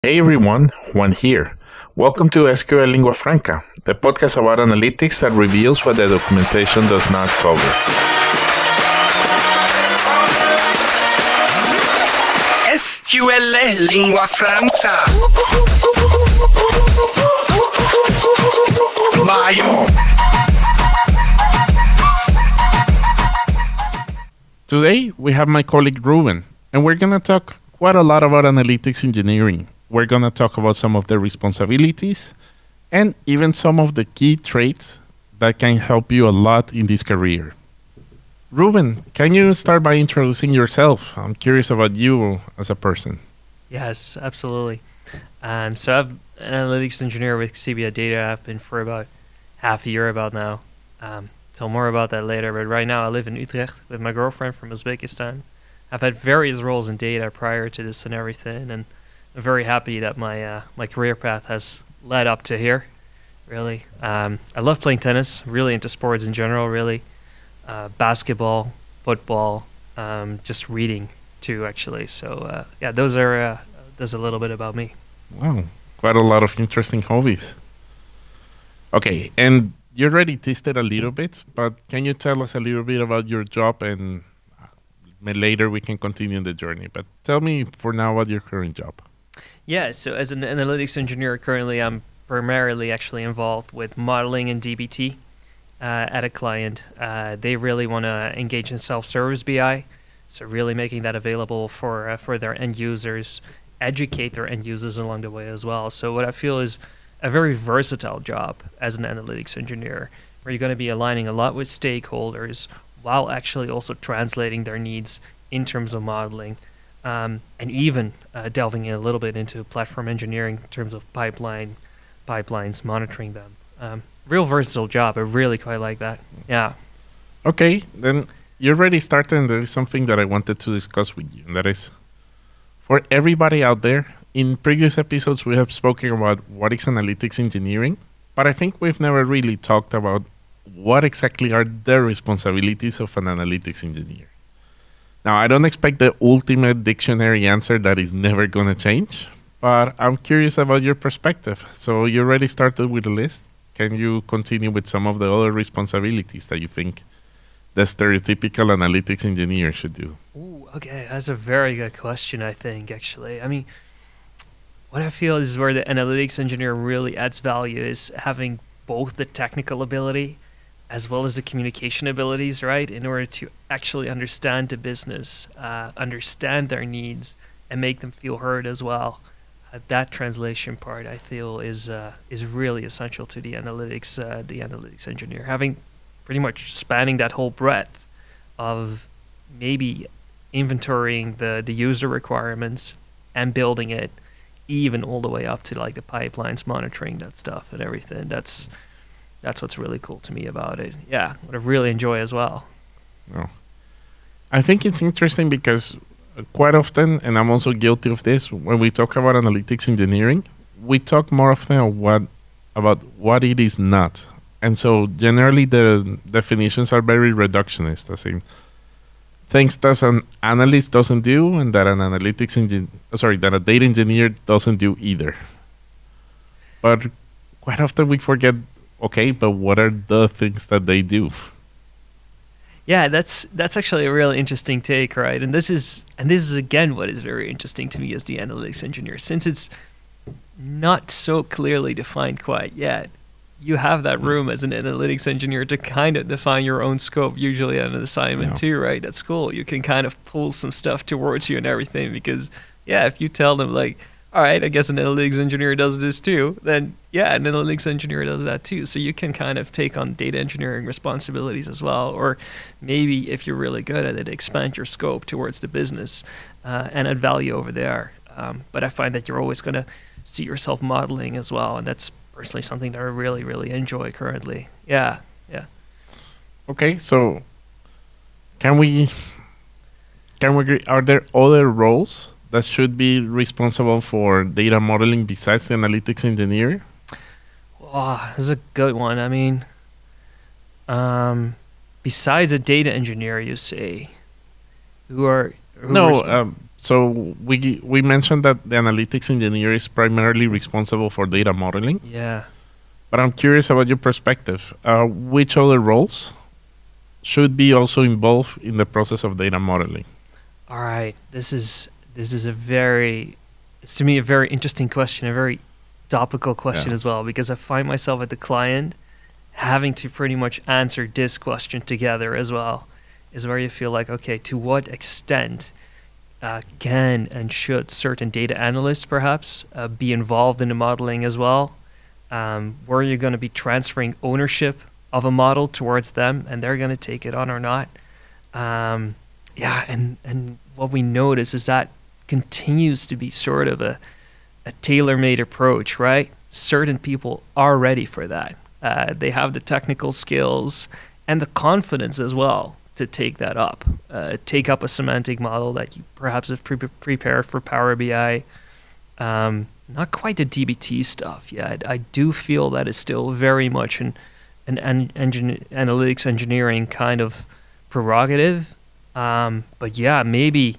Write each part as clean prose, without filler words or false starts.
Hey everyone, Juan here. Welcome to SQL Lingua Franca, the podcast about analytics that reveals what the documentation does not cover. SQL Lingua Franca. Mayo. Today we have my colleague Ruben, and we're going to talk quite a lot about analytics engineering. We're going to talk about some of the responsibilities and even some of the key traits that can help you a lot in this career. Ruben, can you start by introducing yourself? I'm curious about you as a person. Yes, absolutely. So I'm an analytics engineer with Xebia Data. I've been for about half a year about now. Tell more about that later. But right now I live in Utrecht with my girlfriend from Uzbekistan. I've had various roles in data prior to this and everything, and I'm very happy that my career path has led up to here. Really, I love playing tennis. Really into sports in general. Really, basketball, football, just reading too. Actually, so yeah, those are there's a little bit about me. Wow, quite a lot of interesting hobbies. Okay, and you already tested a little bit, but can you tell us a little bit about your job, and later we can continue the journey. But tell me for now about your current job. Yeah, so as an analytics engineer, currently I'm primarily actually involved with modeling in DBT at a client. They really want to engage in self-service BI, so really making that available for their end users, educate their end users along the way as well. So what I feel is a very versatile job as an analytics engineer, where you're going to be aligning a lot with stakeholders while actually also translating their needs in terms of modeling. And even delving in a little bit into platform engineering in terms of pipelines, monitoring them. Real versatile job. I really quite like that. Yeah. Okay, then you already started, and there is something that I wanted to discuss with you, and that is for everybody out there. In previous episodes, we have spoken about what is analytics engineering, but I think we've never really talked about what exactly are the responsibilities of an analytics engineer. Now, I don't expect the ultimate dictionary answer that is never going to change, but I'm curious about your perspective. So you already started with a list. Can you continue with some of the other responsibilities that you think the stereotypical analytics engineer should do? Ooh, okay, that's a very good question, I think, actually. I mean, what I feel is where the analytics engineer really adds value is having both the technical ability as well as the communication abilities, right, in order to actually understand the business, understand their needs, and make them feel heard as well. That translation part, I feel, is really essential to the analytics engineer. Having pretty much spanning that whole breadth of maybe inventorying the user requirements and building it, even all the way up to like the pipelines, monitoring that stuff and everything. That's what's really cool to me about it. Yeah, what I really enjoy as well. No. I think it's interesting because quite often, and I'm also guilty of this, when we talk about analytics engineering, we talk more often about what it is not. And so generally the definitions are very reductionist, as in things that an analyst doesn't do and that that a data engineer doesn't do either. But quite often we forget, okay, but what are the things that they do? Yeah, that's actually a really interesting take, right? And this is again what is very interesting to me as the analytics engineer, since it's not so clearly defined quite yet. You have that room as an analytics engineer to kind of define your own scope, usually on an assignment too, right? At school, you can kind of pull some stuff towards you and everything because, yeah, if you tell them like, all right, I guess an analytics engineer does this too, then yeah, an analytics engineer does that too. So you can kind of take on data engineering responsibilities as well, or maybe if you're really good at it, expand your scope towards the business and add value over there. But I find that you're always going to see yourself modeling as well, and that's personally something that I really, really enjoy currently. Yeah. Okay, so can we agree? Are there other roles that should be responsible for data modeling besides the analytics engineer? Oh, this is a good one. I mean, besides a data engineer, you say, who are So we mentioned that the analytics engineer is primarily responsible for data modeling, Yeah. but I'm curious about your perspective. Which other roles should be also involved in the process of data modeling? All right. This is a very, it's to me a very interesting question, a very topical question Yeah. as well, because I find myself at the client having to pretty much answer this question together as well. Is where you feel like, okay, to what extent can and should certain data analysts perhaps be involved in the modeling as well? Where you're going to be transferring ownership of a model towards them, and they're going to take it on or not. Yeah, and what we notice is that continues to be sort of a tailor-made approach, right? Certain people are ready for that. They have the technical skills and the confidence as well to take that up. Take up a semantic model that you perhaps have prepared for Power BI. Not quite the DBT stuff yet. I do feel that is still very much an analytics engineering kind of prerogative. But yeah, maybe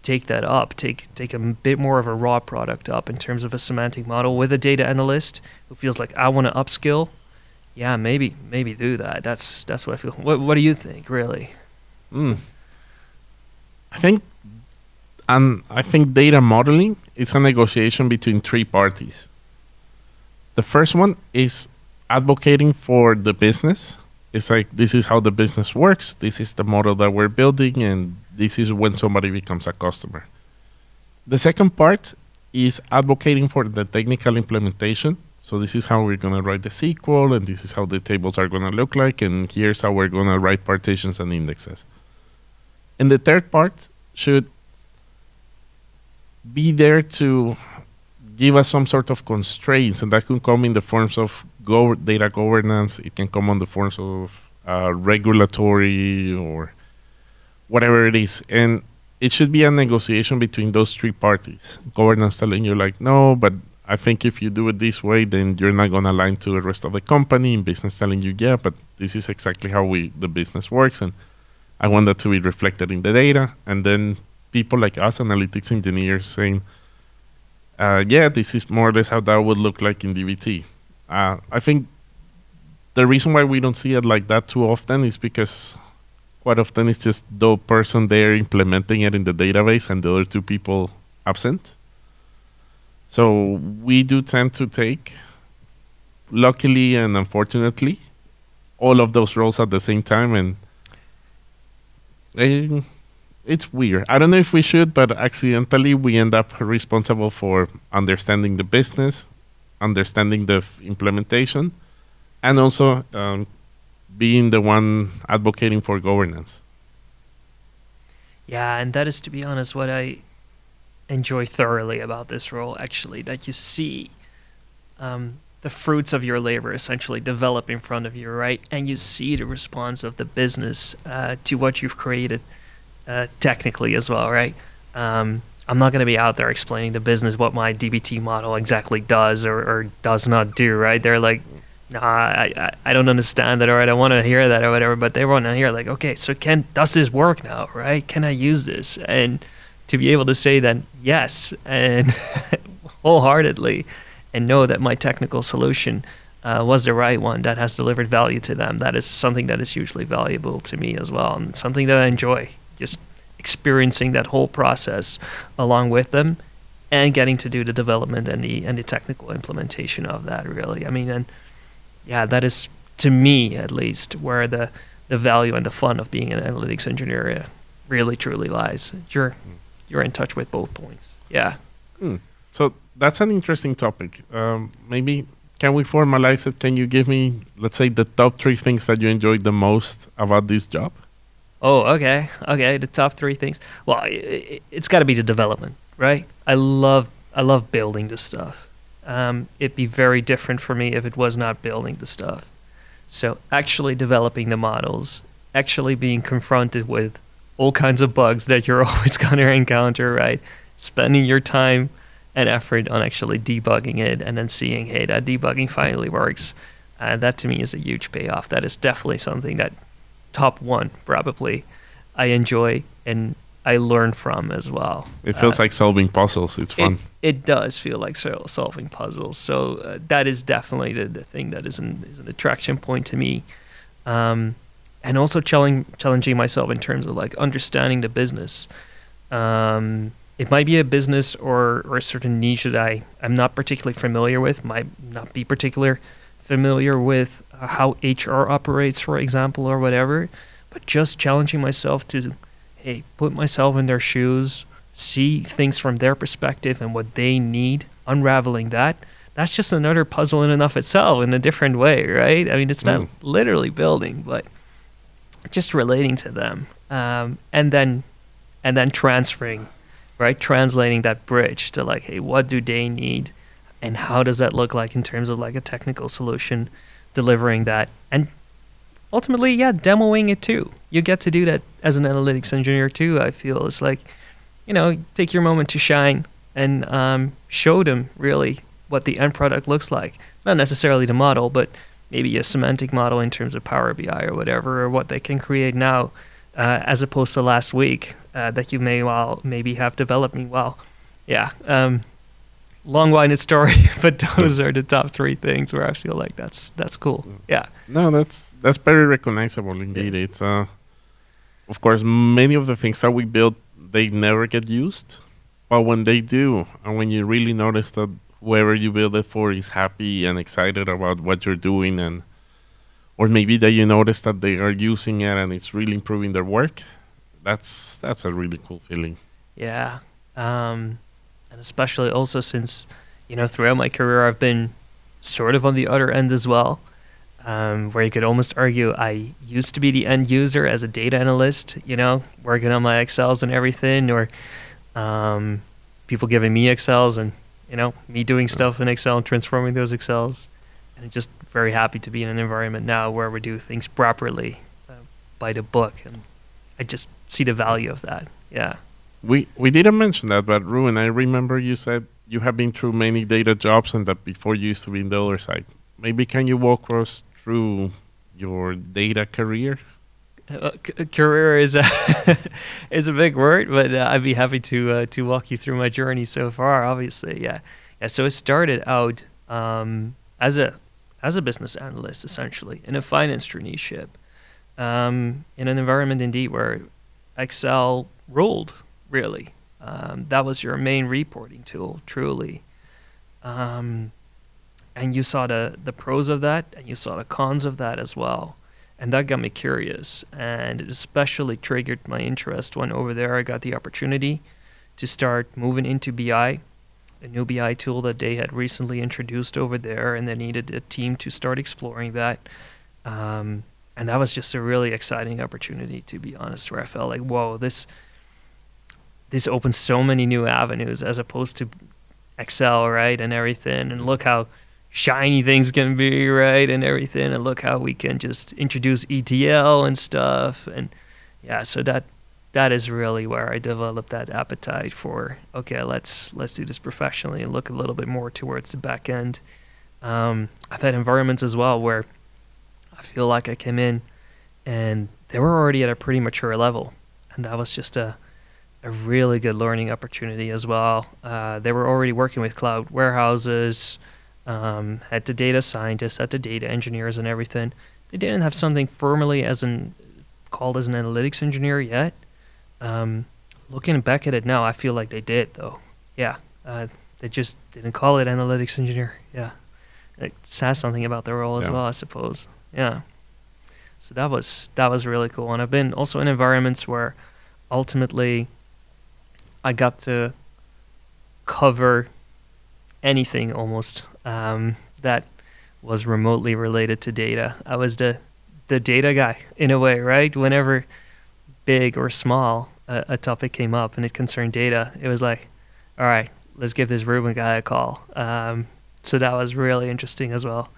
take that up. Take a bit more of a raw product up in terms of a semantic model with a data analyst who feels like I want to upskill. Yeah, maybe do that. That's what I feel. What do you think, really? Mm. I think I think data modeling is a negotiation between three parties. The first one is advocating for the business. It's like, this is how the business works. This is the model that we're building, and this is when somebody becomes a customer. The second part is advocating for the technical implementation. So this is how we're going to write the SQL, and this is how the tables are going to look like, and here's how we're going to write partitions and indexes. And the third part should be there to give us some sort of constraints, and that can come in the forms of data governance. It can come on the forms of regulatory or whatever it is. And it should be a negotiation between those three parties. Governance telling you like, no, but I think if you do it this way, then you're not going to align to the rest of the company. And business telling you, yeah, but this is exactly how the business works, and I want that to be reflected in the data. And then people like us, analytics engineers, saying, yeah, this is more or less how that would look like in DBT. I think the reason why we don't see it like that too often is because quite often it's just the person there implementing it in the database and the other two people absent. So we do tend to take, luckily and unfortunately, all of those roles at the same time, and it's weird. I don't know if we should, but accidentally we end up responsible for understanding the business, understanding the implementation, and also being the one advocating for governance. Yeah, and that is, to be honest, what I enjoy thoroughly about this role, actually, that you see the fruits of your labor essentially develop in front of you, right? And you see the response of the business to what you've created technically as well, right? I'm not going to be out there explaining to business what my DBT model exactly does or does not do, right? They're like, nah, I don't understand that, or I don't want to hear that or whatever, but they want to hear like, okay, so does this work now, right? Can I use this? And to be able to say that yes, and wholeheartedly, and know that my technical solution was the right one that has delivered value to them, that is something that is hugely valuable to me as well, and something that I enjoy, just experiencing that whole process along with them and getting to do the development and the technical implementation of that, really. I mean, and yeah, that is, to me at least, where the value and the fun of being an analytics engineer really truly lies. You're in touch with both points. Yeah. So that's an interesting topic. Maybe can we formalize it? Can you give me, let's say, the top 3 things that you enjoyed the most about this job? Oh, okay. The top 3 things. Well, it's got to be the development, right? I love building the stuff. It'd be very different for me if it was not building the stuff. So actually developing the models, actually being confronted with all kinds of bugs that you're always going to encounter, right? Spending your time and effort on actually debugging it and then seeing, hey, that debugging finally works. That to me is a huge payoff. That is definitely something that top 1 probably I enjoy, and I learn from as well. It feels like solving puzzles. It's fun. It does feel like solving puzzles. So that is definitely the thing that is an attraction point to me. And also challenging myself in terms of like understanding the business. It might be a business or a certain niche that I'm not particularly familiar with, might not be particularly familiar with how HR operates, for example, or whatever, but just challenging myself to, hey, put myself in their shoes, see things from their perspective and what they need, unraveling that. That's just another puzzle in and of itself in a different way, right? I mean, it's not literally building, but just relating to them, and then transferring, right? Translating that bridge to like, hey, what do they need, and how does that look like in terms of like a technical solution, delivering that, and ultimately, demoing it too. You get to do that as an analytics engineer too. I feel it's like, take your moment to shine and show them really what the end product looks like. Not necessarily the model, but maybe a semantic model in terms of Power BI or whatever, or what they can create now, as opposed to last week that you maybe have developed. Meanwhile, long-winded story, but those are the top three things where I feel like that's cool. Yeah. No, that's very recognizable indeed. Yeah. It's of course, many of the things that we build, they never get used, but when they do, and when you really notice that whoever you build it for is happy and excited about what you're doing, and or maybe that you notice that they are using it and it's really improving their work, that's a really cool feeling. Yeah. And especially also since, throughout my career, I've been sort of on the other end as well, where you could almost argue I used to be the end user as a data analyst, working on my Excels and everything, or people giving me Excels and, me doing stuff in Excel and transforming those Excels. And I'm just very happy to be in an environment now where we do things properly, by the book. And I just see the value of that. Yeah. We didn't mention that, but Ruben, I remember you said you have been through many data jobs and that before you used to be in the other side. Maybe can you walk us through your data career? Career is a big word, but I'd be happy to walk you through my journey so far. Obviously, yeah. So it started out as a business analyst, essentially, in a finance traineeship, in an environment indeed where Excel ruled. Really, that was your main reporting tool, truly. And you saw the pros of that, and you saw the cons of that as well. And that got me curious, and it especially triggered my interest when over there I got the opportunity to start moving into BI, a new BI tool that they had recently introduced over there, and they needed a team to start exploring that. And that was just a really exciting opportunity, to be honest, where I felt like, whoa, this opens so many new avenues as opposed to Excel, right, and everything. And look how shiny things can be, right, and everything. And look how we can just introduce ETL and stuff. And so that is really where I developed that appetite for, okay, let's do this professionally and look a little bit more towards the back end. I've had environments as well where I feel like I came in and they were already at a pretty mature level, and that was just a really good learning opportunity as well. They were already working with cloud warehouses, had the data scientists, had the data engineers and everything. They didn't have something formally called as an analytics engineer yet. Looking back at it now, I feel like they did, though. Yeah, they just didn't call it analytics engineer. Yeah, it says something about the role as well, I suppose. Yeah. So that was really cool. And I've been also in environments where ultimately I got to cover anything almost that was remotely related to data. I was the data guy in a way, right? Whenever big or small a topic came up and it concerned data, it was like, all right, let's give this Ruben guy a call. So that was really interesting as well,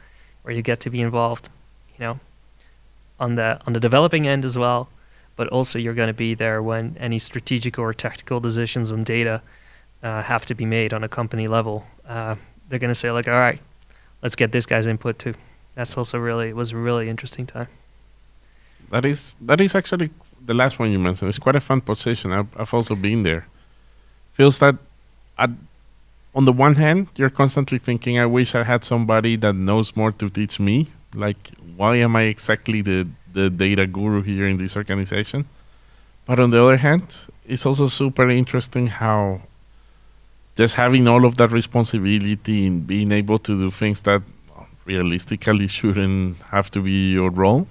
where you get to be involved, on the developing end as well, but also you're going to be there when any strategic or tactical decisions on data have to be made on a company level. They're going to say like, all right, let's get this guy's input too. That's also was a really interesting time. That is actually the last one you mentioned. It's quite a fun position. I've also been there. Feels that at, on the one hand, you're constantly thinking, I wish I had somebody that knows more to teach me. Like, why am I exactly the data guru here in this organization? But on the other hand, it's also super interesting how just having all of that responsibility and being able to do things that realistically shouldn't have to be your role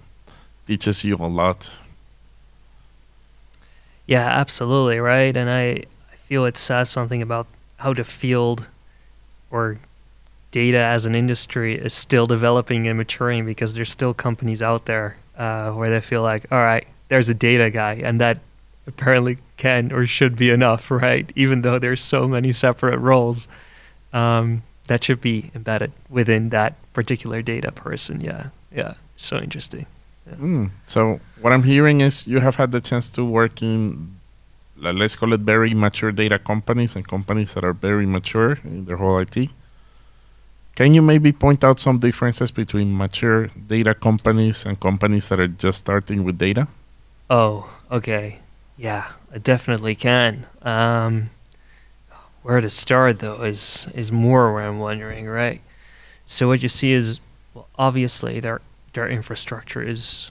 teaches you a lot. Yeah, absolutely, right? And I feel it says something about how the field or data as an industry is still developing and maturing, because there's still companies out there where they feel like, all right, there's a data guy, and that apparently can or should be enough, right? Even though there's so many separate roles that should be embedded within that particular data person. Yeah, so interesting. Yeah. So what I'm hearing is you have had the chance to work in, let's call it, very mature data companies and companies that are very mature in their whole IT. Can you maybe point out some differences between mature data companies and companies that are just starting with data? Oh, okay. Yeah, I definitely can. Where to start, though, is more where I'm wondering, right? So what you see is, well, obviously their infrastructure is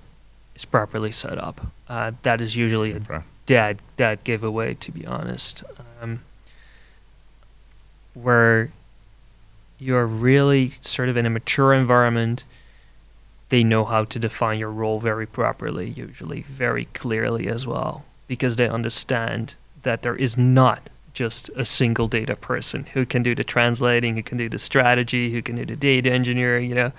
properly set up. That is usually a dead giveaway, to be honest. Where you're really sort of in a mature environment, they know how to define your role very properly, usually very clearly as well, because they understand that there is not just a single data person who can do the translating, who can do the strategy, who can do the data engineering,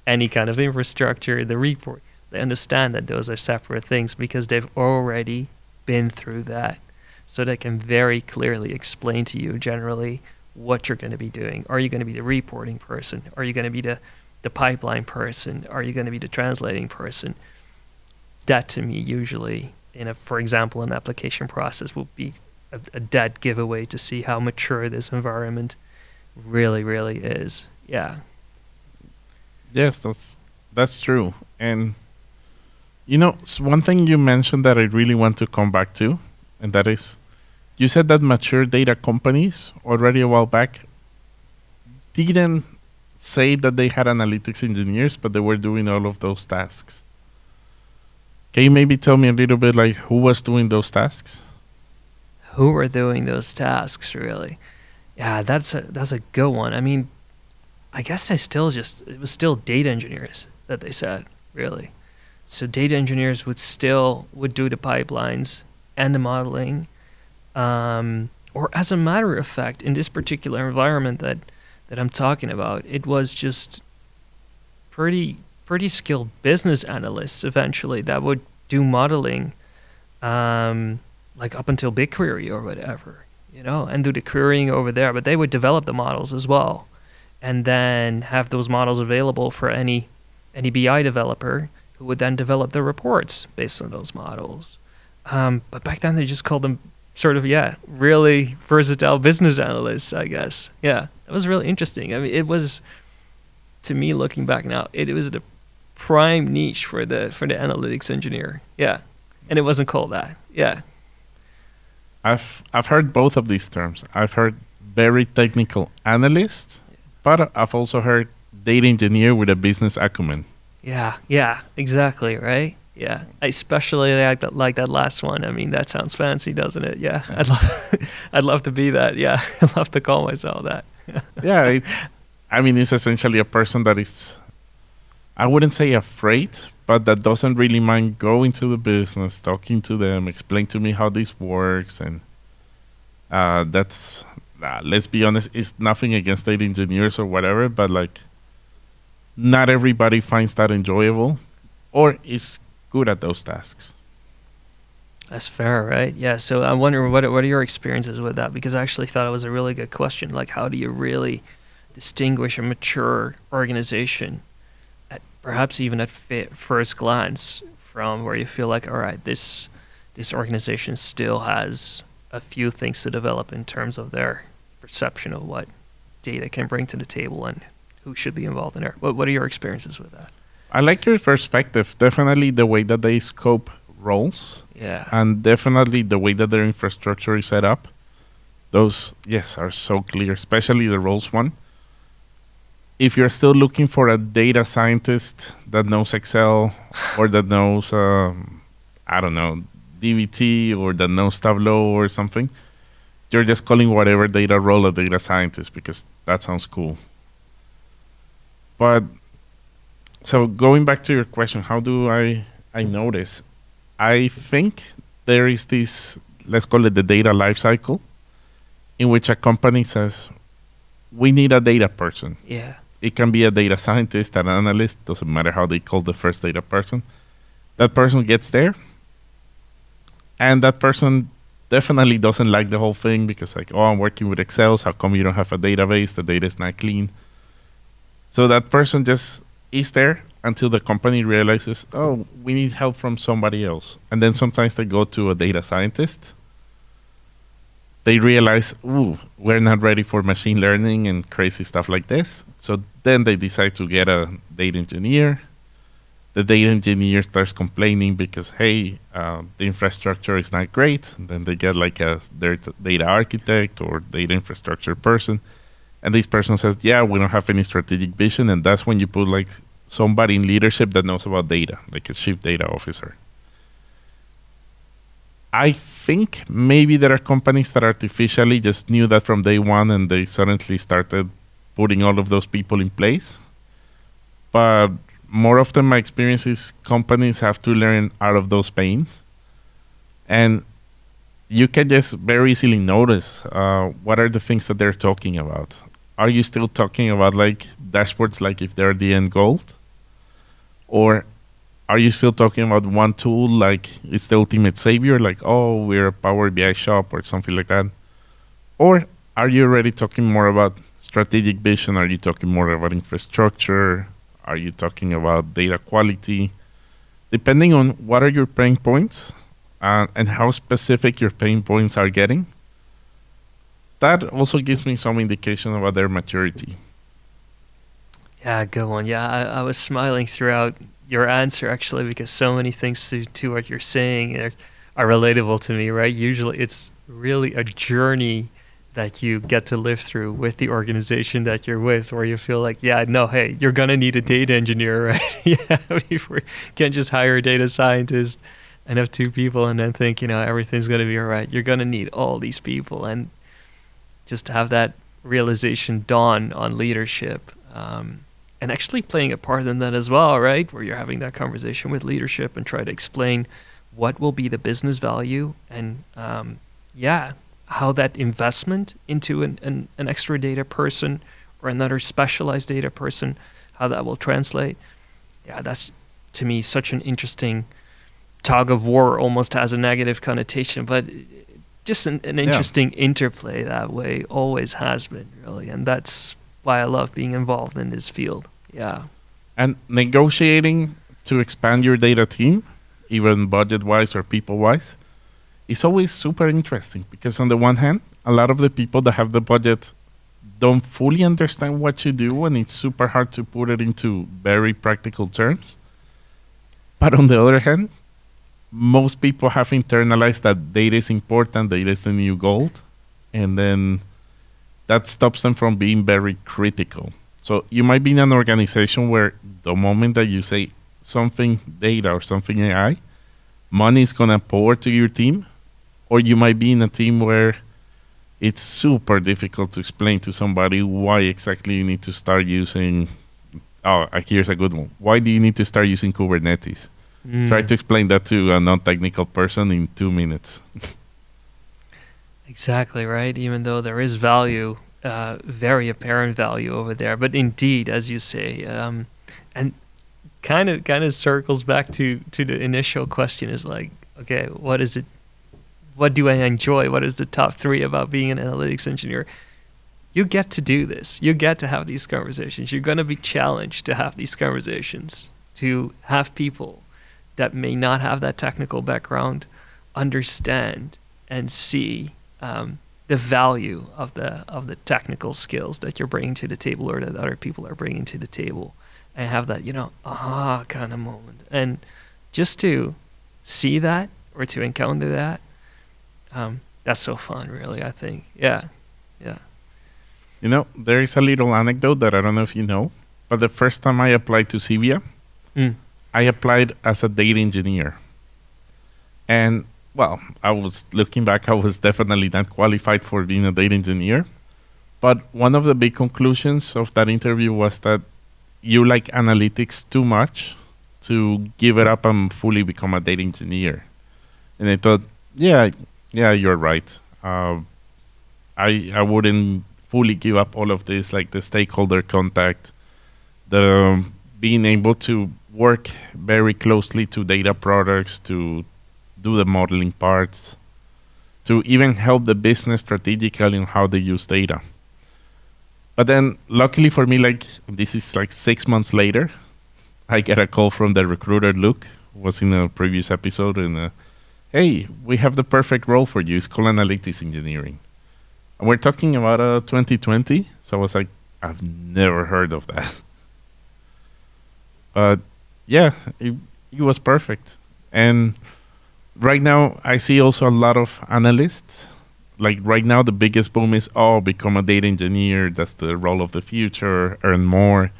any kind of infrastructure, the report. They understand that those are separate things because they've already been through that. So they can very clearly explain to you generally what you're going to be doing. Are you going to be the reporting person? Are you going to be the pipeline person? Are you going to be the translating person? That, to me, usually, for example, an application process will be a dead giveaway to see how mature this environment really, really is. Yeah. Yes, that's true. And one thing you mentioned that I really want to come back to, and that is, you said that mature data companies already a while back didn't say that they had analytics engineers, but they were doing all of those tasks. Can you maybe tell me a little bit like who was doing those tasks? Who were doing those tasks, really? Yeah, that's a good one. I mean, I guess it was still data engineers that they said, really. So data engineers would do the pipelines and the modeling. Or as a matter of fact, in this particular environment that I'm talking about, it was just pretty skilled business analysts eventually that would do modeling, like up until BigQuery or whatever, and do the querying over there. But they would develop the models as well, and then have those models available for any BI developer who would then develop the reports based on those models. But back then they just called them sort of, really versatile business analysts, I guess. Yeah, it was really interesting. I mean, it was, to me, looking back now, it was the prime niche for the analytics engineer. Yeah, and it wasn't called that. Yeah. I've heard both of these terms. I've heard very technical analyst, but I've also heard data engineer with a business acumen. Yeah, exactly, right? Yeah, I especially like that last one. I mean, that sounds fancy, doesn't it? Yeah, I'd love to be that. Yeah, I'd love to call myself that. Yeah, it's essentially a person that is, I wouldn't say afraid, but that doesn't really mind going to the business, talking to them, explain to me how this works, and that's, let's be honest, it's nothing against data engineers or whatever, but like, not everybody finds that enjoyable, or is good at those tasks. That's fair, right? Yeah. So I wonder what are your experiences with that? Because I actually thought it was a really good question. Like, how do you really distinguish a mature organization, perhaps even at first glance, from where you feel like, all right, this organization still has a few things to develop in terms of their perception of what data can bring to the table and who should be involved in it. What are your experiences with that? I like your perspective. Definitely the way that they scope roles Yeah. And definitely the way that their infrastructure is set up, those, yes, are so clear, especially the roles one. If you're still looking for a data scientist that knows Excel or that knows, I don't know, DBT or that knows Tableau or something, you're just calling whatever data role a data scientist because that sounds cool. But so going back to your question, how do I notice? I think there is this, let's call it the data lifecycle, in which a company says, we need a data person. Yeah. It can be a data scientist, an analyst, doesn't matter how they call the first data person. That person gets there, and that person definitely doesn't like the whole thing because, like, oh, I'm working with Excel, so how come you don't have a database? The data is not clean. So that person just is there until the company realizes, oh, we need help from somebody else. And then sometimes they go to a data scientist. They realize, ooh, we're not ready for machine learning and crazy stuff like this. So then they decide to get a data engineer. The data engineer starts complaining because, hey, the infrastructure is not great. And then they get like their data architect or data infrastructure person. And this person says, yeah, we don't have any strategic vision. And that's when you put like somebody in leadership that knows about data, like a chief data officer. I think maybe there are companies that artificially just knew that from day one and they suddenly started putting all of those people in place. But more often my experience is companies have to learn out of those pains. And you can just very easily notice what are the things that they're talking about. Are you still talking about like dashboards like if they're the end goal? Or are you still talking about one tool like it's the ultimate savior, like, oh, we're a Power BI shop or something like that? Or are you already talking more about strategic vision? Are you talking more about infrastructure? Are you talking about data quality? Depending on what are your pain points and how specific your pain points are getting, that also gives me some indication about their maturity. Yeah, good one. Yeah, I was smiling throughout your answer actually because so many things to what you're saying are relatable to me, right? Usually it's really a journey that you get to live through with the organization that you're with where you feel like, yeah, no, hey, you're going to need a data engineer, right? Yeah, you can't just hire a data scientist and have two people and then think, everything's going to be all right. You're going to need all these people and just to have that realization dawn on leadership. And actually playing a part in that as well, right? Where you're having that conversation with leadership and try to explain what will be the business value and, how that investment into an extra data person or another specialized data person, how that will translate. Yeah, that's, to me, such an interesting tug of war, almost has a negative connotation, but just an interesting interplay that way, always has been, really. And that's why I love being involved in this field. Yeah. And negotiating to expand your data team, even budget-wise or people-wise, is always super interesting because on the one hand, a lot of the people that have the budget don't fully understand what you do and it's super hard to put it into very practical terms. But on the other hand, most people have internalized that data is important, data is the new gold, and then that stops them from being very critical. So you might be in an organization where the moment that you say something data or something AI, money is going to pour to your team, or you might be in a team where it's super difficult to explain to somebody why exactly you need to start using, here's a good one. Why do you need to start using Kubernetes? Try to explain that to a non-technical person in 2 minutes. Exactly, right? Even though there is value, very apparent value over there. But indeed, as you say, and kind of circles back to the initial question is like, okay, what is it? What do I enjoy? What is the top 3 about being an analytics engineer? You get to do this. You get to have these conversations. You're going to be challenged to have these conversations, to have people that may not have that technical background understand and see the value of the technical skills that you're bringing to the table or that other people are bringing to the table, and have that aha kind of moment. And just to see that or to encounter that. That's so fun, really, I think. Yeah. Yeah. You know, there is a little anecdote that I don't know if you know, but the first time I applied to Xebia, Mm. I applied as a data engineer. And, well, I was looking back, I was definitely not qualified for being a data engineer. But one of the big conclusions of that interview was that you like analytics too much to give it up and fully become a data engineer. And I thought, yeah, you're right. I wouldn't fully give up all of this, like the stakeholder contact, the being able to work very closely to data products, to do the modeling parts, to even help the business strategically on how they use data. But then, luckily for me, like this is like 6 months later, I get a call from the recruiter, Luke, who was in a previous episode, and hey, we have the perfect role for you. It's called analytics engineering. And we're talking about 2020, so I was like, I've never heard of that. But yeah, it was perfect. And right now, I see also a lot of analysts. Like right now, the biggest boom is, become a data engineer. That's the role of the future, earn more.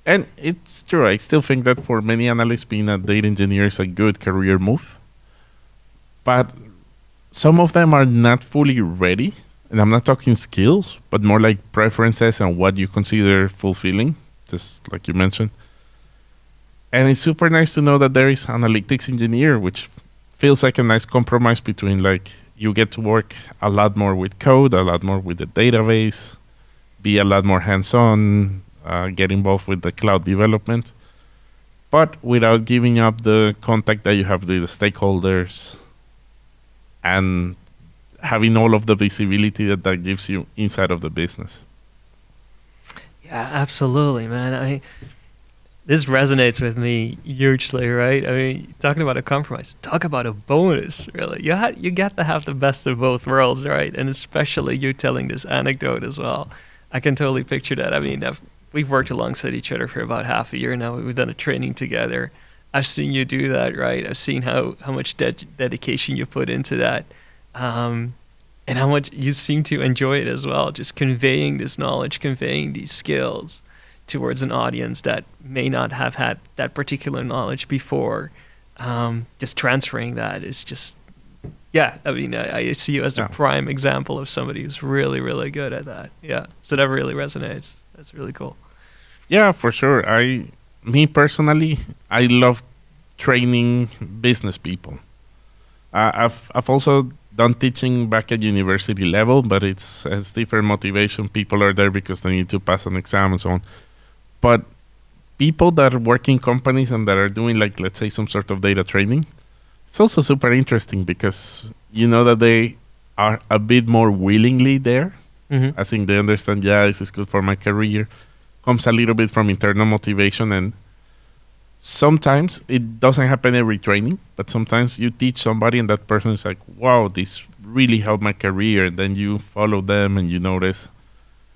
And it's true. I still think that for many analysts, being a data engineer is a good career move. But some of them are not fully ready. And I'm not talking skills, but more like preferences and what you consider fulfilling, just like you mentioned. And it's super nice to know that there is analytics engineer, which feels like a nice compromise between like you get to work a lot more with code, a lot more with the database, be a lot more hands-on, get involved with the cloud development, but without giving up the contact that you have with the stakeholders and having all of the visibility that gives you inside of the business. Yeah, absolutely, man. This resonates with me hugely, right? I mean, talking about a compromise, talk about a bonus, really. You got to have the best of both worlds, right? And especially you telling this anecdote as well. I can totally picture that. I mean, we've worked alongside each other for about half a year now. We've done a training together. I've seen you do that, right? I've seen how much dedication you put into that. And how much you seem to enjoy it as well, just conveying this knowledge, conveying these skills towards an audience that may not have had that particular knowledge before. Just transferring that is just, yeah, I mean, I see you as the prime example of somebody who's really, really good at that. Yeah, so that really resonates. That's really cool. Yeah, for sure. Me personally, I love training business people. I've also done teaching back at university level, but it's different motivation. People are there because they need to pass an exam and so on. But people that work in companies and that are doing, like, let's say, some sort of data training, it's also super interesting because you know that they are a bit more willingly there. Mm-hmm. I think they understand, this is good for my career. Comes a little bit from internal motivation, and sometimes it doesn't happen every training, but sometimes you teach somebody and that person is like, wow, this really helped my career. And then you follow them and you notice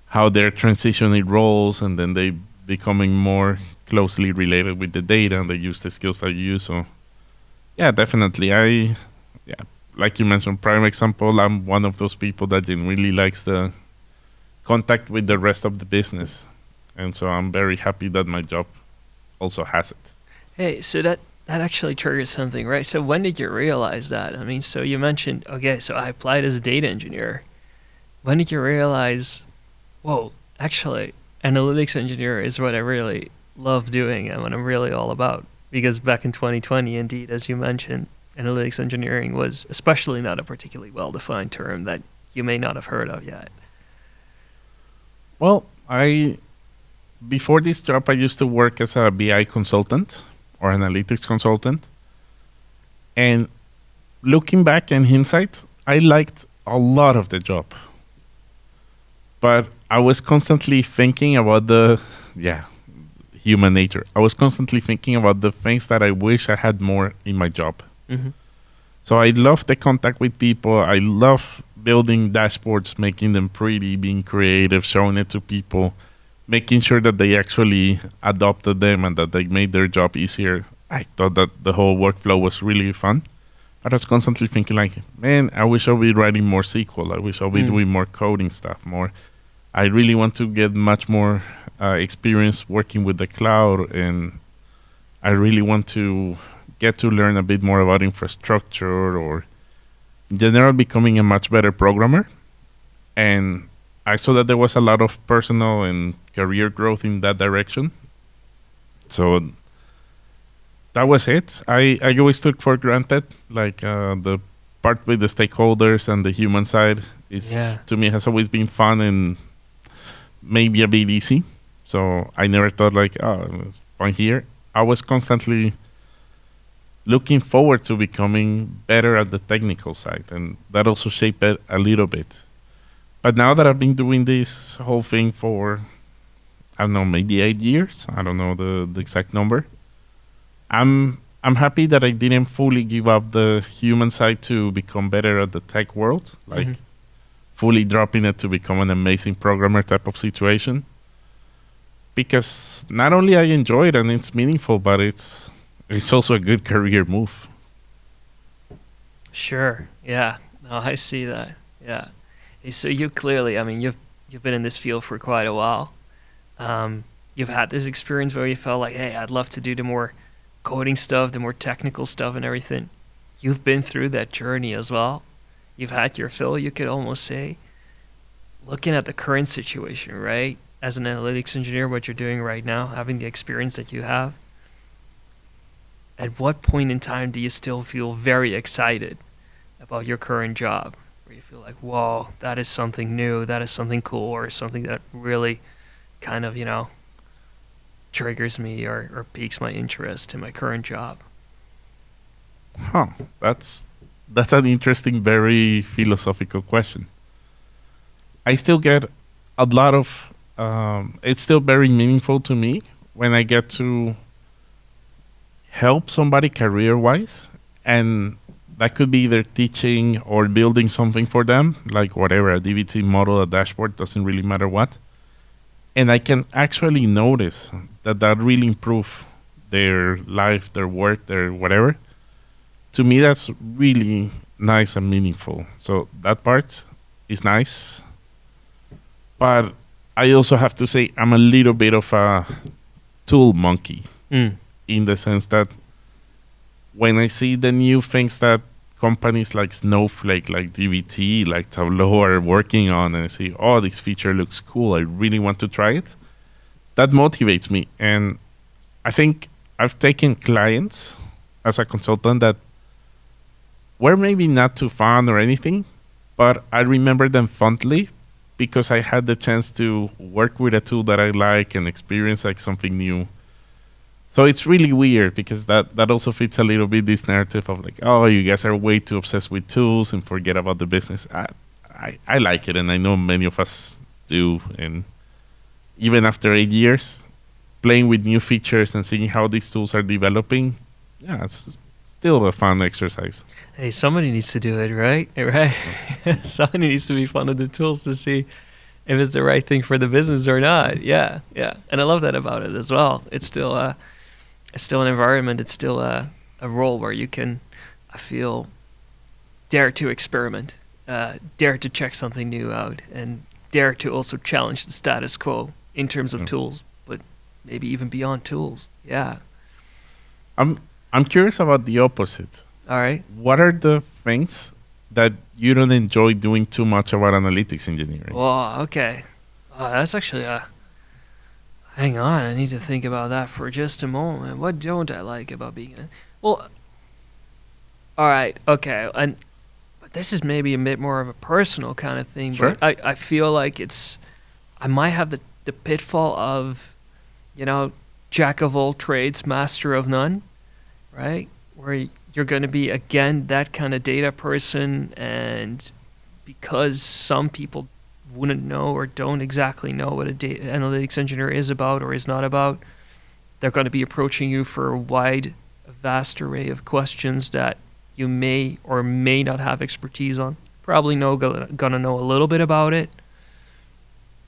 how they're transitioning roles, and then they becoming more closely related with the data and they use the skills that you use. So yeah, definitely. Like you mentioned, prime example, I'm one of those people that really likes the contact with the rest of the business. And so I'm very happy that my job also has it. Hey, so that actually triggers something, right? So when did you realize that? I mean, so you mentioned, okay, so I applied as a data engineer. When did you realize, whoa, actually, analytics engineer is what I really love doing and what I'm really all about? Because back in 2020, indeed, as you mentioned, analytics engineering was especially not a particularly well-defined term that you may not have heard of yet. Well, before this job, I used to work as a BI consultant or analytics consultant. And looking back in hindsight, I liked a lot of the job. But I was constantly thinking about human nature. I was constantly thinking about the things that I wish I had more in my job. Mm-hmm. So I love the contact with people. I love building dashboards, making them pretty, being creative, showing it to people, making sure that they actually adopted them and that they made their job easier. I thought that the whole workflow was really fun. I was constantly thinking like, man, I wish I'll be writing more SQL. I wish I'll be doing more coding stuff, more. I really want to get much more experience working with the cloud, and I really want to get to learn a bit more about infrastructure, or in general becoming a much better programmer. And I saw that there was a lot of personal and career growth in that direction. So that was it. I always took for granted, like the part with the stakeholders and the human side is, to me, has always been fun and maybe a bit easy. So I never thought like, oh, fun here. I was constantly looking forward to becoming better at the technical side, and that also shaped it a little bit. But now that I've been doing this whole thing for, I don't know, maybe 8 years, I don't know the exact number, I'm happy that I didn't fully give up the human side to become better at the tech world, like fully dropping it to become an amazing programmer type of situation. Because not only I enjoy it and it's meaningful, but it's also a good career move. Sure. Yeah. No, I see that. Yeah. Hey, so you clearly, I mean, you've been in this field for quite a while. You've had this experience where you felt like, hey, I'd love to do the more coding stuff, the more technical stuff and everything. You've been through that journey as well. You've had your fill, you could almost say. Looking at the current situation, right? As an analytics engineer, what you're doing right now, having the experience that you have, at what point in time do you still feel very excited about your current job? Where you feel like, whoa, that is something new, that is something cool, or something that really kind of, triggers me or piques my interest in my current job? Huh. That's an interesting, very philosophical question. I still get a lot of it's still very meaningful to me when I get to help somebody career-wise, and that could be either teaching or building something for them, like whatever, a DBT model, a dashboard, doesn't really matter what. And I can actually notice that really improve their life, their work, their whatever. To me, that's really nice and meaningful. So that part is nice. But I also have to say I'm a little bit of a tool monkey in the sense that when I see the new things that companies like Snowflake, like DBT, like Tableau are working on, and I say, oh, this feature looks cool, I really want to try it, that motivates me. And I think I've taken clients as a consultant that were maybe not too fun or anything, but I remember them fondly because I had the chance to work with a tool that I like and experience like something new. So it's really weird because that also fits a little bit this narrative of like, oh, you guys are way too obsessed with tools and forget about the business. I like it, and I know many of us do. And even after 8 years, playing with new features and seeing how these tools are developing, yeah, it's still a fun exercise. Hey, somebody needs to do it, right? Right? Somebody needs to be fun with the tools to see if it's the right thing for the business or not. Yeah, yeah. And I love that about it as well. It's still an environment. It's still a role where you can, I feel, dare to experiment, dare to check something new out, and dare to also challenge the status quo in terms of tools, but maybe even beyond tools. Yeah. I'm curious about the opposite. All right. What are the things that you don't enjoy doing too much about analytics engineering? Well, okay. That's actually hang on, I need to think about that for just a moment. What don't I like about being well, all right, okay. But this is maybe a bit more of a personal kind of thing, Sure. but I feel like I might have the pitfall of, jack of all trades, master of none, right? Where you're going to be, again, that kind of data person, and because some people wouldn't know or don't exactly know what a data analytics engineer is about or is not about, they're going to be approaching you for a vast array of questions that you may or may not have expertise on. Probably gonna know a little bit about it,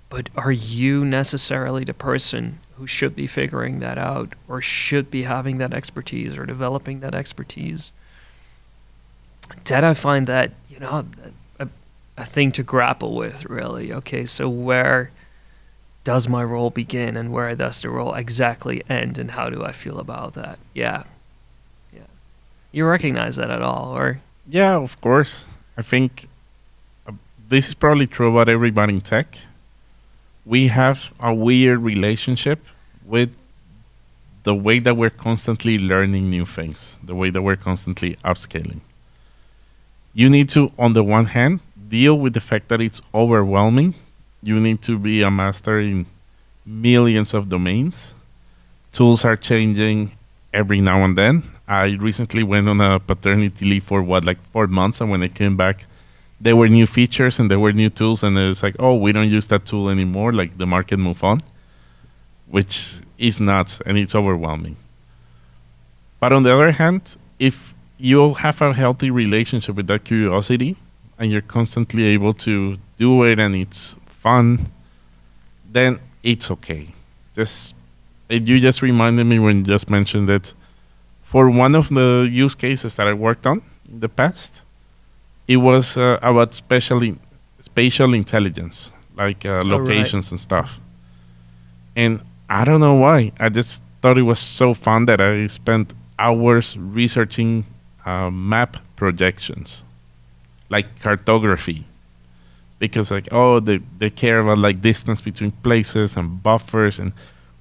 but are you necessarily the person who should be figuring that out or should be having that expertise or developing that expertise? That I find that, a thing to grapple with, really. Okay, so where does my role begin and where does the role exactly end, and how do I feel about that? Yeah. Yeah. You recognize that at all, or? Yeah, of course. I think uh, this is probably true about everybody in tech. We have a weird relationship with the way that we're constantly learning new things, the way that we're constantly upscaling. You need to, on the one hand, deal with the fact that it's overwhelming. You need to be a master in millions of domains. Tools are changing every now and then. I recently went on a paternity leave for like 4 months, and when I came back, there were new features and there were new tools, and it's like, oh, we don't use that tool anymore. Like the market moved on, which is nuts and it's overwhelming. But on the other hand, if you have a healthy relationship with that curiosity and you're constantly able to do it and it's fun, then it's okay. You just reminded me when you just mentioned it. For one of the use cases that I worked on in the past, it was about spatial intelligence, like locations and stuff. And I don't know why. I just thought it was so fun that I spent hours researching map projections, like cartography. Because they care about like distance between places and buffers, and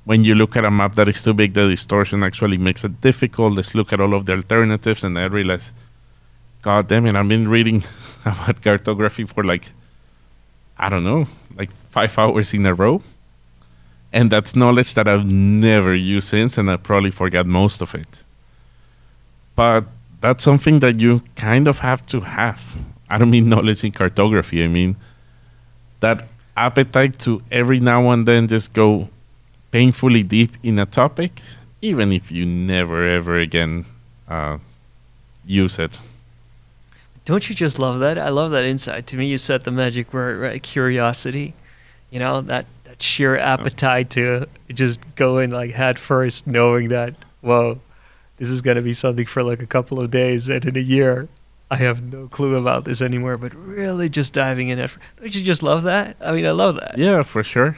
when you look at a map that is too big, the distortion actually makes it difficult. Let's look at all of the alternatives, and I realized, God damn it, I've been reading about cartography for I don't know, like 5 hours in a row. And that's knowledge that I've never used since, and I probably forgot most of it. But that's something that you kind of have to have. I don't mean knowledge in cartography. I mean that appetite to every now and then just go painfully deep in a topic, even if you never ever again use it. Don't you just love that? I love that insight. To me, you said the magic word, right? Curiosity. That sheer appetite to just go in like head first, knowing that, whoa, this is going to be something for like a couple of days, and in a year, I have no clue about this anymore, but really just diving in. Don't you just love that? I mean, I love that. Yeah, for sure.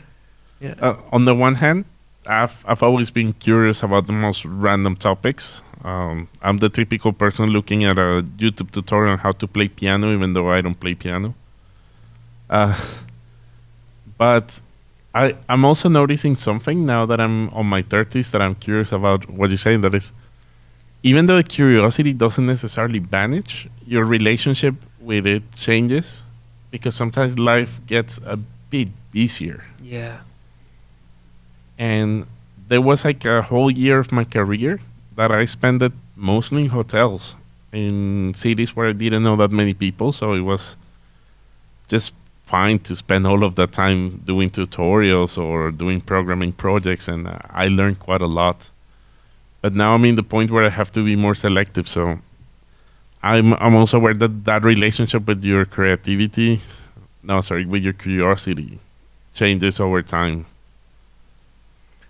Yeah. On the one hand, I've always been curious about the most random topics. I'm the typical person looking at a YouTube tutorial on how to play piano, even though I don't play piano. But I'm also noticing something now that I'm on my 30s that I'm curious about what you're saying. That is, even though the curiosity doesn't necessarily vanish, your relationship with it changes because sometimes life gets a bit busier. Yeah. And there was like a whole year of my career that I spent it mostly in hotels in cities where I didn't know that many people. So it was just fine to spend all of that time doing tutorials or doing programming projects. And I learned quite a lot. But now I'm in the point where I have to be more selective. So I'm also aware that relationship with your with your curiosity changes over time.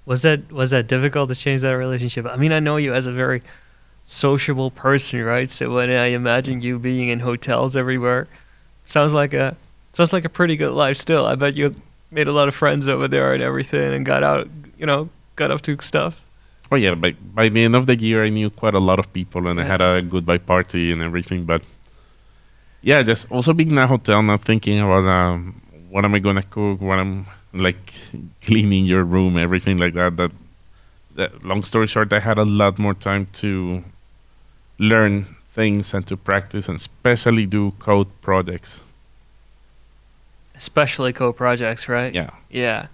Was that difficult to change that relationship? I mean, I know you as a very sociable person, right? So when I imagine you being in hotels everywhere, sounds like a pretty good life still. I bet you made a lot of friends over there and everything, and got up to stuff. Oh yeah, by the end of the year, I knew quite a lot of people, and I had a goodbye party and everything. But yeah, just also being in a hotel, not thinking about what am I gonna cook, what I'm like cleaning your room, everything like that. That long story short, I had a lot more time to learn things and to practice, and especially do code projects. Especially code projects, right? Yeah. Yeah.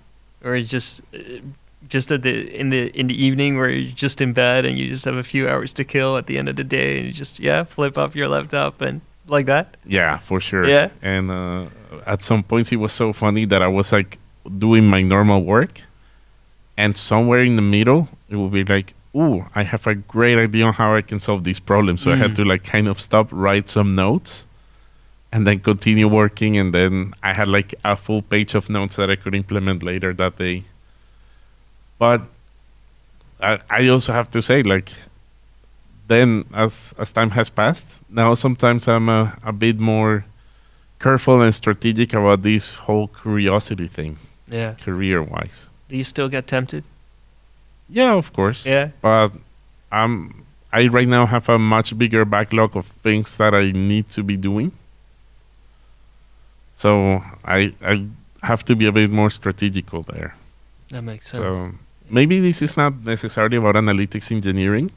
Or just in the evening where you're just in bed and you just have a few hours to kill at the end of the day, and you just flip up your laptop and like that. Yeah, for sure. Yeah. And at some points it was so funny that I was like doing my normal work, and somewhere in the middle it would be like, ooh, I have a great idea on how I can solve this problem. So I had to like kind of stop, write some notes, and then continue working. And then I had like a full page of notes that I could implement later that day. But I also have to say, like, then as time has passed, now sometimes I'm a bit more careful and strategic about this whole curiosity thing, Yeah. career wise. Do you still get tempted? Yeah, of course. Yeah. But I right now have a much bigger backlog of things that I need to be doing. So I have to be a bit more strategical there. That makes sense. So maybe this is not necessarily about analytics engineering,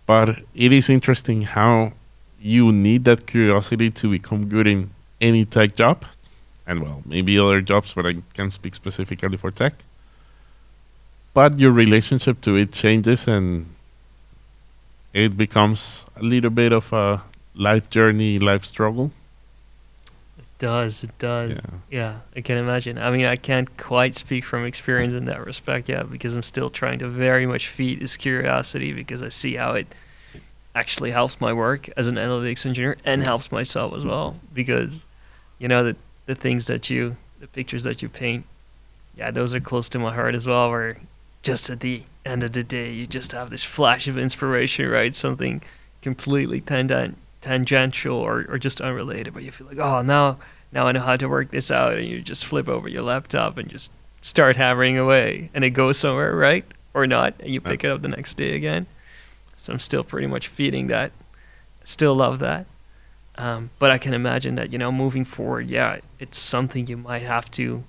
but it is interesting how you need that curiosity to become good in any tech job. And well, maybe other jobs, but I can't speak specifically for tech. But your relationship to it changes and it becomes a little bit of a life journey, life struggle. It does. Yeah. Yeah, I can imagine. I mean, I can't quite speak from experience in that respect yet because I'm still trying to very much feed this curiosity because I see how it actually helps my work as an analytics engineer and helps myself as well because, the things the pictures that you paint, yeah, those are close to my heart as well, where just at the end of the day, you just have this flash of inspiration, right? Something completely tangential or just unrelated, but you feel like, oh, now I know how to work this out, and you just flip over your laptop and just start hammering away, and it goes somewhere, right? Or not, and you pick it up the next day again. So I'm still pretty much feeding that. Still love that. But I can imagine that, moving forward, yeah, it's something you might have to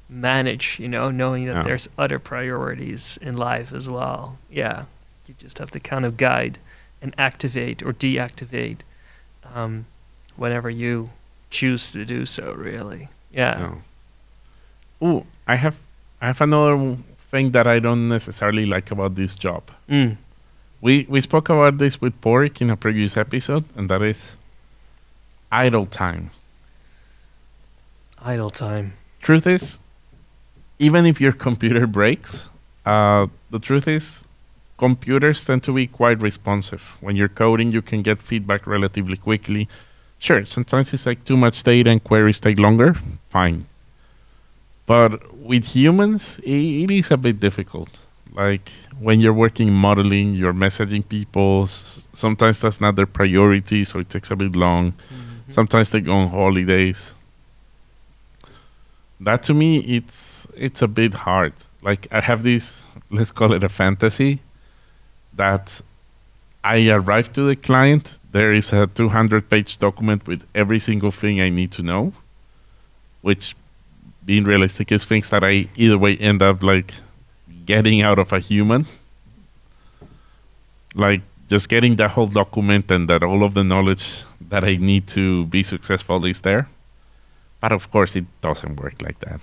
manage, knowing that there's other priorities in life as well. Yeah, you just have to kind of guide and activate or deactivate whenever you choose to do so, really. Yeah. Ooh, I have another thing that I don't necessarily like about this job. We spoke about this with Pork in a previous episode, and that is idle time. Idle time. Truth is, even if your computer breaks, the truth is computers tend to be quite responsive. When you're coding, you can get feedback relatively quickly. Sure, sometimes it's like too much data and queries take longer. Fine. But with humans, it is a bit difficult. Like when you're working modeling, you're messaging people. Sometimes that's not their priority, so it takes a bit long. Sometimes they go on holidays. That to me, it's a bit hard. Like I have this, let's call it a fantasy, that I arrive to the client, there is a 200-page document with every single thing I need to know, which, being realistic, is things that I either way end up like getting out of a human. Like just getting that whole document and that all of the knowledge that I need to be successful is there. But of course, it doesn't work like that.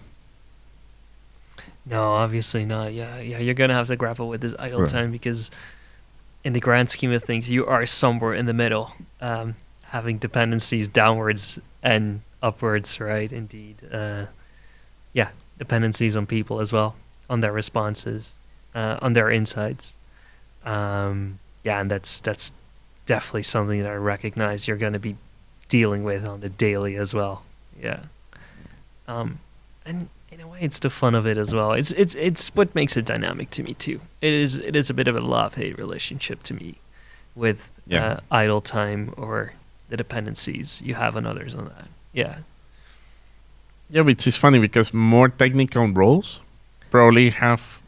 No, obviously not. Yeah, you're gonna have to grapple with this idle time because, in the grand scheme of things, you are somewhere in the middle, having dependencies downwards and upwards, right? Indeed. Dependencies on people as well, on their responses, on their insights. And that's definitely something that I recognize you're going to be dealing with on the daily as well. Yeah. And in a way, it's the fun of it as well. It's what makes it dynamic to me too. It is a bit of a love-hate relationship to me with idle time or the dependencies you have on others on that. Yeah. Yeah, which is funny because more technical roles probably have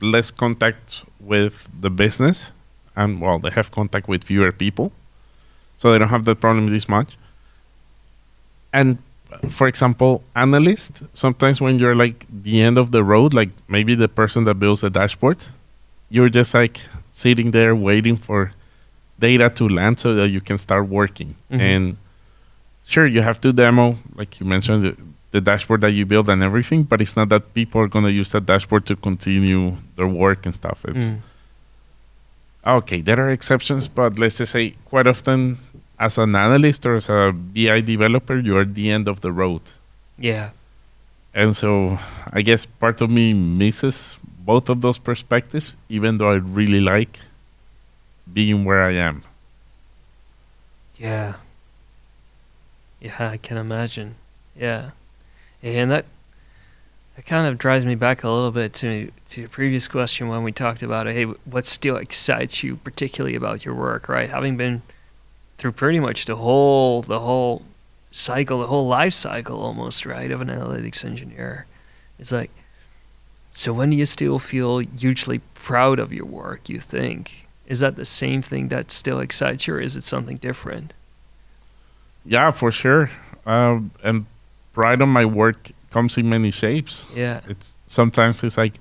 less contact with the business, and well, they have contact with fewer people, so they don't have that problem this much. And for example, analyst, sometimes when you're like the end of the road, like maybe the person that builds the dashboard, you're just like sitting there waiting for data to land so that you can start working. And sure, you have to demo, like you mentioned, the dashboard that you build and everything, but it's not that people are going to use that dashboard to continue their work and stuff. It's okay, there are exceptions, but let's just say quite often as an analyst or as a BI developer, you're at the end of the road. Yeah. And so I guess part of me misses both of those perspectives, even though I really like being where I am. Yeah. Yeah, I can imagine. Yeah. And It kind of drives me back a little bit to your previous question when we talked about hey, what still excites you particularly about your work, right? Having been through pretty much the whole cycle, the whole life cycle almost, right, of an analytics engineer. It's like, so when do you still feel hugely proud of your work, you think? Is that the same thing that still excites you, or is it something different? Yeah, for sure. And pride on my work comes in many shapes. Yeah. It's sometimes it's like,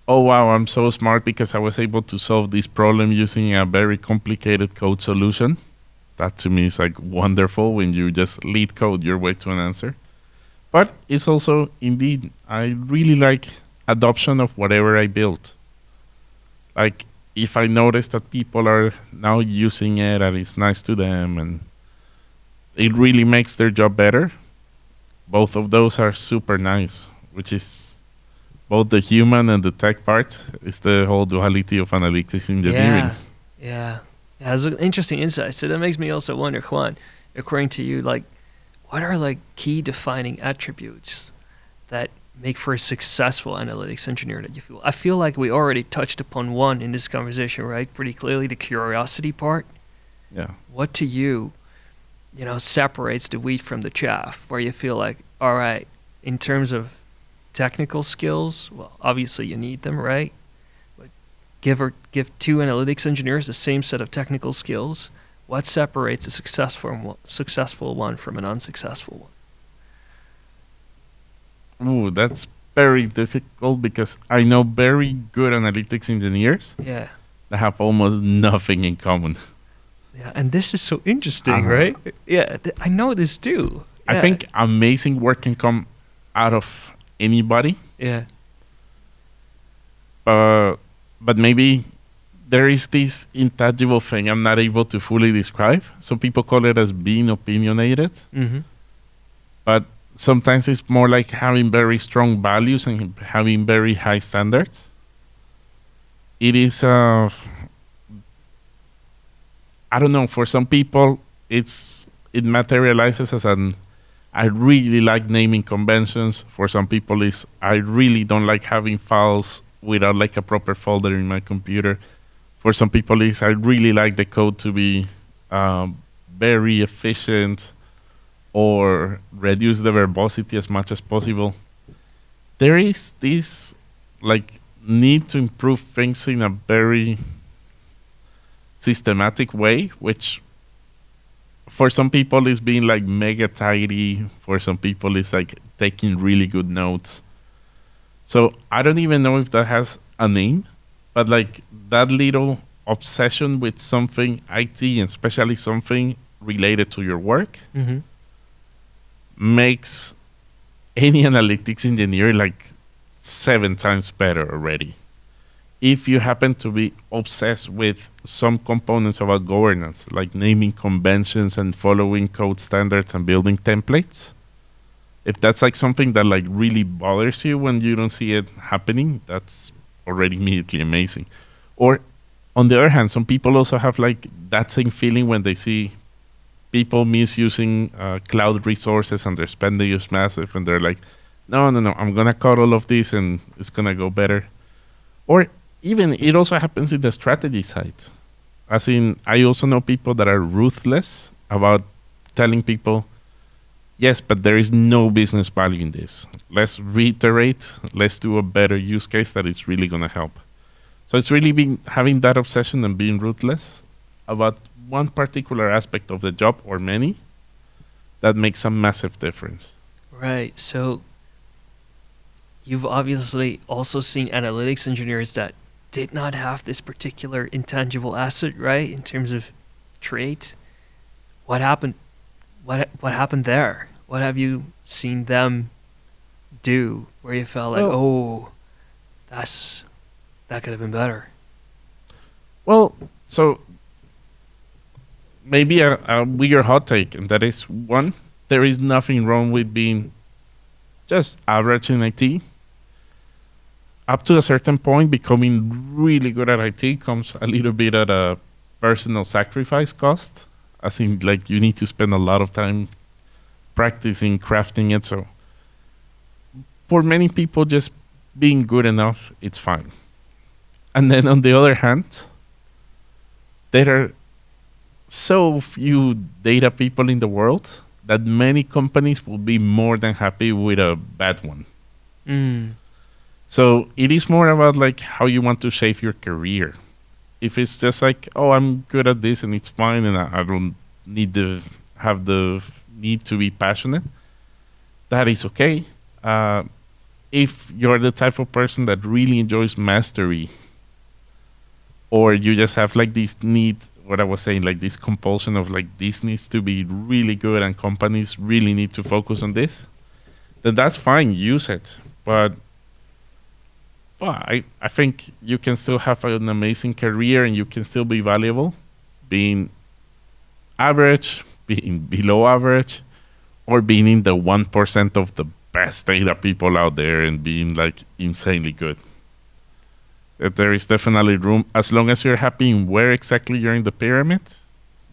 oh wow, I'm so smart because I was able to solve this problem using a very complicated code solution. That to me is like wonderful when you just lead code your way to an answer. But it's also indeed I really like adoption of whatever I build. Like if I notice that people are now using it and it's nice to them and it really makes their job better, both of those are super nice, which is both the human and the tech part is the whole duality of analytics engineering. Yeah. Yeah, that's an interesting insight. So that makes me also wonder, Juan, according to you, like, what are like key defining attributes that make for a successful analytics engineer that you feel? I feel like we already touched upon one in this conversation, right? Pretty clearly, the curiosity part. Yeah. What to you, separates the wheat from the chaff, where you feel like, all right, in terms of technical skills, well, obviously you need them, right? But give two analytics engineers the same set of technical skills. What separates a successful one from an unsuccessful one? Ooh, that's very difficult because I know very good analytics engineers Yeah. that have almost nothing in common. Yeah, and this is so interesting, Uh-huh. right? Yeah, I know this too. I Yeah. think amazing work can come out of anybody, Yeah. but maybe there is this intangible thing I'm not able to fully describe. Some people call it as being opinionated, Mm-hmm. but sometimes it's more like having very strong values and having very high standards. It is, I don't know, for some people, it materializes as I really like naming conventions. For some people, I really don't like having files without like a proper folder in my computer. For some people, I really like the code to be very efficient or reduce the verbosity as much as possible. There is this like need to improve things in a very systematic way, which for some people is being like mega tidy. For some people is like taking really good notes. So I don't even know if that has a name, but like that little obsession with something IT and especially something related to your work Mm-hmm. makes any analytics engineer like 7 times better already. If you happen to be obsessed with some components about governance, like naming conventions and following code standards and building templates, if that's like something that like really bothers you when you don't see it happening, that's already immediately amazing. Or on the other hand, some people also have like that same feeling when they see people misusing cloud resources and their spending is massive and they're like, no, I'm going to cut all of this and it's going to go better. Or even it also happens in the strategy side. As in, I also know people that are ruthless about telling people, yes, but there is no business value in this. Let's reiterate, let's do a better use case that is really going to help. So it's really been having that obsession and being ruthless about one particular aspect of the job or many that makes a massive difference. Right. So you've obviously also seen analytics engineers that did not have this particular intangible asset, right? In terms of trait. What happened? What happened there? What have you seen them do where you felt like, Well- that could have been better? Well, so maybe a bigger hot take, and that is one, there is nothing wrong with being just average in IT. Up to a certain point, becoming really good at IT comes a little bit at a personal sacrifice cost. I think like you need to spend a lot of time practicing crafting it. So for many people, just being good enough, it's fine. And then on the other hand, there are so few data people in the world that many companies will be more than happy with a bad one. Mm. So it is more about like how you want to shape your career. If it's just like, oh, I'm good at this and it's fine and I don't need to have the need to be passionate, that is okay. If you're the type of person that really enjoys mastery, or you just have like this need, what I was saying, like this compulsion of like this needs to be really good and companies really need to focus on this, then that's fine, use it. But well, I think you can still have an amazing career and you can still be valuable being average, being below average, or being in the 1% of the best data people out there and being like insanely good. There is definitely room, as long as you're happy in where exactly you're in the pyramid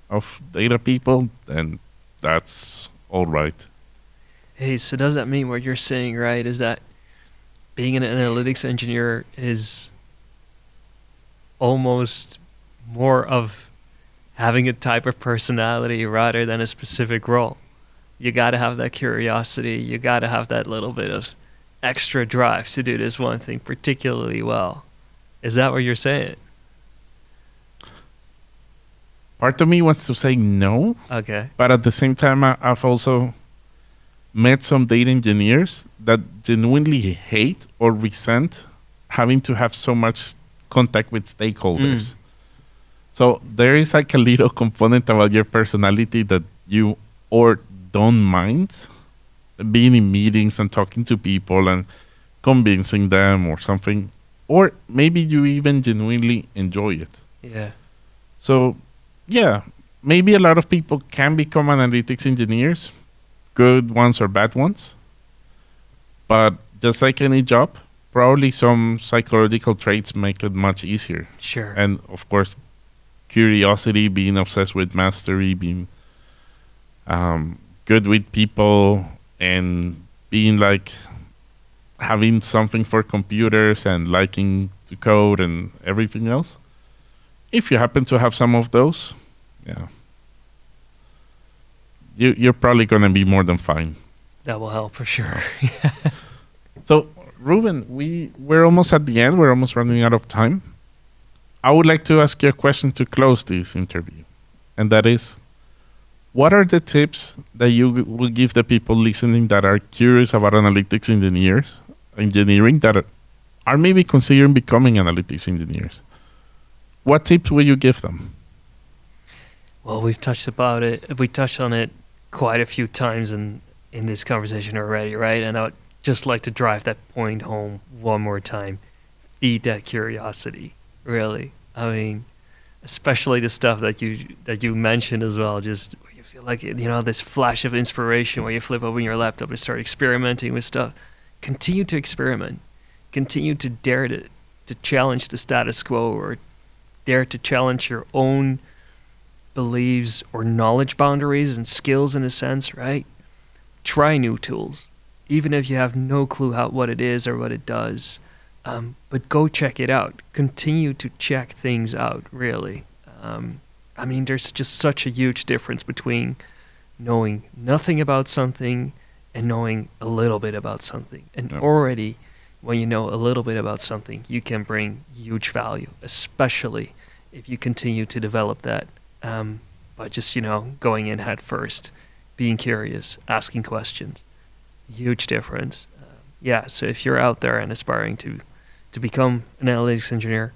of data people, then that's all right. Hey, so does that mean what you're saying, right, is that being an analytics engineer is almost more of having a type of personality rather than a specific role? You got to have that curiosity. You got to have that little bit of extra drive to do this one thing particularly well. Is that what you're saying? Part of me wants to say no, Okay. but at the same time, I've also met some data engineers that genuinely hate or resent having to have so much contact with stakeholders. So there is like a little component about your personality that you or don't mind being in meetings and talking to people and convincing them or something. Or maybe you even genuinely enjoy it. Yeah. So, yeah, maybe a lot of people can become analytics engineers, good ones or bad ones. But just like any job, probably some psychological traits make it much easier. Sure. And of course, curiosity, being obsessed with mastery, being good with people, and being like having something for computers and liking to code and everything else. If you happen to have some of those, yeah, you're probably going to be more than fine. That will help for sure. So, Ruben, we're almost at the end. We're almost running out of time. I would like to ask you a question to close this interview. And that is, what are the tips that you will give the people listening that are curious about analytics engineering that are maybe considering becoming analytics engineers? What tips will you give them? Well, we've touched on it quite a few times in this conversation already, right? And I would just like to drive that point home one more time. Feed that curiosity, really. I mean, especially the stuff that you mentioned as well, just where you feel like, this flash of inspiration where you flip open your laptop and start experimenting with stuff. Continue to experiment. Continue to dare to challenge the status quo, or dare to challenge your own beliefs or knowledge boundaries and skills in a sense, right? Try new tools, even if you have no clue what it is or what it does. But go check it out. Continue to check things out, really. I mean, there's just such a huge difference between knowing nothing about something and knowing a little bit about something. And already, when you know a little bit about something, you can bring huge value, especially if you continue to develop that by just, going in head first, being curious, asking questions. Huge difference. So if you're out there and aspiring to become an analytics engineer,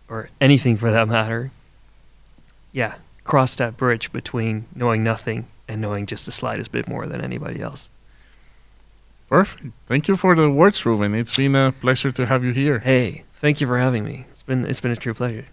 or anything for that matter, cross that bridge between knowing nothing and knowing just the slightest bit more than anybody else. Perfect. Thank you for the words, Ruben. It's been a pleasure to have you here. Hey, thank you for having me. It's been a true pleasure.